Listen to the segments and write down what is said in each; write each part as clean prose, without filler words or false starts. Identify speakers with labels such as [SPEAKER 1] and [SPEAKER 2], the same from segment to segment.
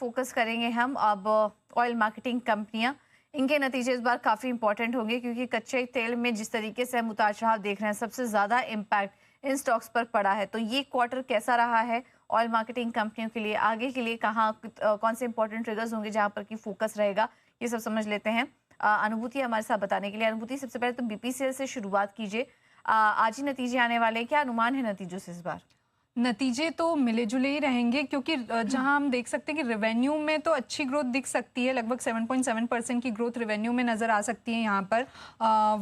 [SPEAKER 1] Focus करेंगे हम अब ऑयल मार्केटिंग कंपनियां। इनके नतीजे इस बार काफ़ी इंपॉर्टेंट होंगे क्योंकि कच्चे तेल में जिस तरीके से हम उतार चढ़ाव देख रहे हैं, सबसे ज़्यादा इम्पैक्ट इन स्टॉक्स पर पड़ा है। तो ये क्वार्टर कैसा रहा है ऑयल मार्केटिंग कंपनियों के लिए, आगे के लिए कहाँ कौन से इंपॉर्टेंट ट्रिगर्स होंगे जहाँ पर की फोकस रहेगा, ये सब समझ लेते हैं। अनुभूति हमारे साथ बताने के लिए। अनुभूति, सबसे पहले तो बीपीसीएल से शुरुआत कीजिए। आज ही नतीजे आने वाले हैं, क्या अनुमान है नतीजों से इस बार?
[SPEAKER 2] नतीजे तो मिले-जुले ही रहेंगे क्योंकि जहां हम देख सकते हैं कि रेवेन्यू में तो अच्छी ग्रोथ दिख सकती है, लगभग 7.7% की ग्रोथ रेवेन्यू में नज़र आ सकती है यहाँ पर।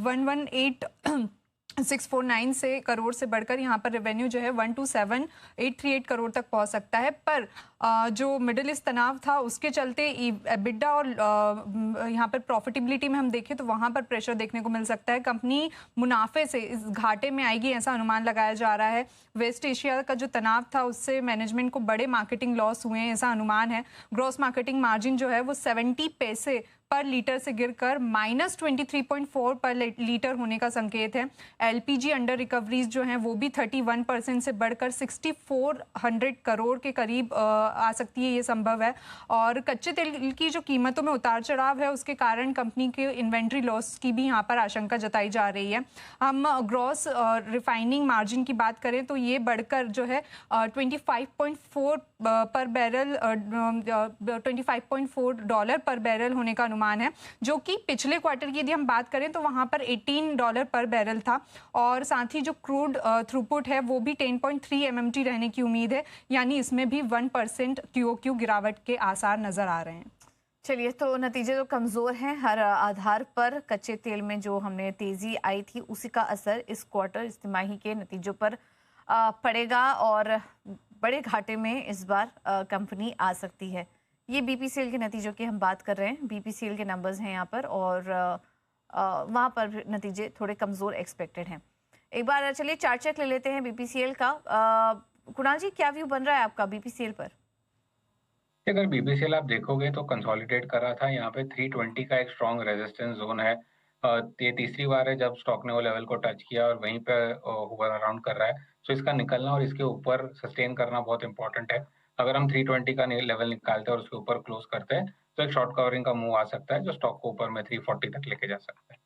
[SPEAKER 2] 118,649 से करोड़ से बढ़कर यहाँ पर रेवेन्यू जो है 127,838 करोड़ तक पहुँच सकता है। पर जो मिडिल ईस्ट तनाव था उसके चलते एबिडा और यहाँ पर प्रॉफिटेबिलिटी में हम देखें तो वहाँ पर प्रेशर देखने को मिल सकता है। कंपनी मुनाफे से इस घाटे में आएगी ऐसा अनुमान लगाया जा रहा है। वेस्ट एशिया का जो तनाव था उससे मैनेजमेंट को बड़े मार्केटिंग लॉस हुए हैं ऐसा अनुमान है। ग्रॉस मार्केटिंग मार्जिन जो है वो 70 पैसे पर लीटर से गिरकर -23.4 पर लीटर होने का संकेत है। एलपीजी अंडर रिकवरीज जो हैं वो भी 31% से बढ़कर 6400 करोड़ के करीब आ सकती है, ये संभव है। और कच्चे तेल की जो कीमतों में उतार चढ़ाव है उसके कारण कंपनी के इन्वेंट्री लॉस की भी यहाँ पर आशंका जताई जा रही है। हम ग्रॉस रिफाइनिंग मार्जिन की बात करें तो ये बढ़कर जो है 25.4 पर बैरल $25.4 पर बैरल होने का अनुमान है, जो कि पिछले क्वार्टर की यदि हम बात करें तो वहां पर $18 पर बैरल था। और साथ ही जो क्रूड थ्रूपुट है वो भी 10.3 MMT रहने की उम्मीद है, यानी इसमें भी 1% QOQ गिरावट के आसार नजर आ रहे हैं।
[SPEAKER 1] चलिए, तो नतीजे तो कमज़ोर हैं हर आधार पर। कच्चे तेल में जो हमने तेज़ी आई थी उसी का असर इस क्वार्टर, इस तिमाही के नतीजों पर पड़ेगा और बड़े घाटे में इस बार कंपनी आ सकती है। ये बीपीसीएल के नतीजों की हम बात कर रहे हैं। बीपीसीएल के नंबर्स हैं यहाँ पर और वहाँ पर भी नतीजे थोड़े कमज़ोर एक्सपेक्टेड हैं। एक बार चलिए चार्ट चेक ले लेते हैं बीपीसीएल का। कुणाल जी, क्या व्यू बन रहा है आपका बीपीसीएल पर?
[SPEAKER 3] अगर बीपीसीएल आप देखोगे तो कंसोलिडेट कर रहा था, यहाँ पे 320 का एक स्ट्रॉन्ग रेजिस्टेंस जोन है। ये तीसरी बार है जब स्टॉक ने वो लेवल को टच किया और वहीं पे होवर अराउंड कर रहा है। सो इसका निकलना और इसके ऊपर सस्टेन करना बहुत इंपॉर्टेंट है। अगर हम 320 का लेवल निकालते हैं और उसके ऊपर क्लोज करते हैं तो एक शॉर्ट कवरिंग का मूव आ सकता है जो स्टॉक को ऊपर में 340 तक लेके जा सकता है।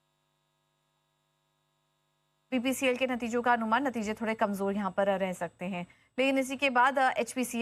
[SPEAKER 1] बीपीसीएल के नतीजों का अनुमान, नतीजे थोड़े कमजोर यहाँ पर रह सकते हैं, लेकिन इसी के बाद एचपीसीएल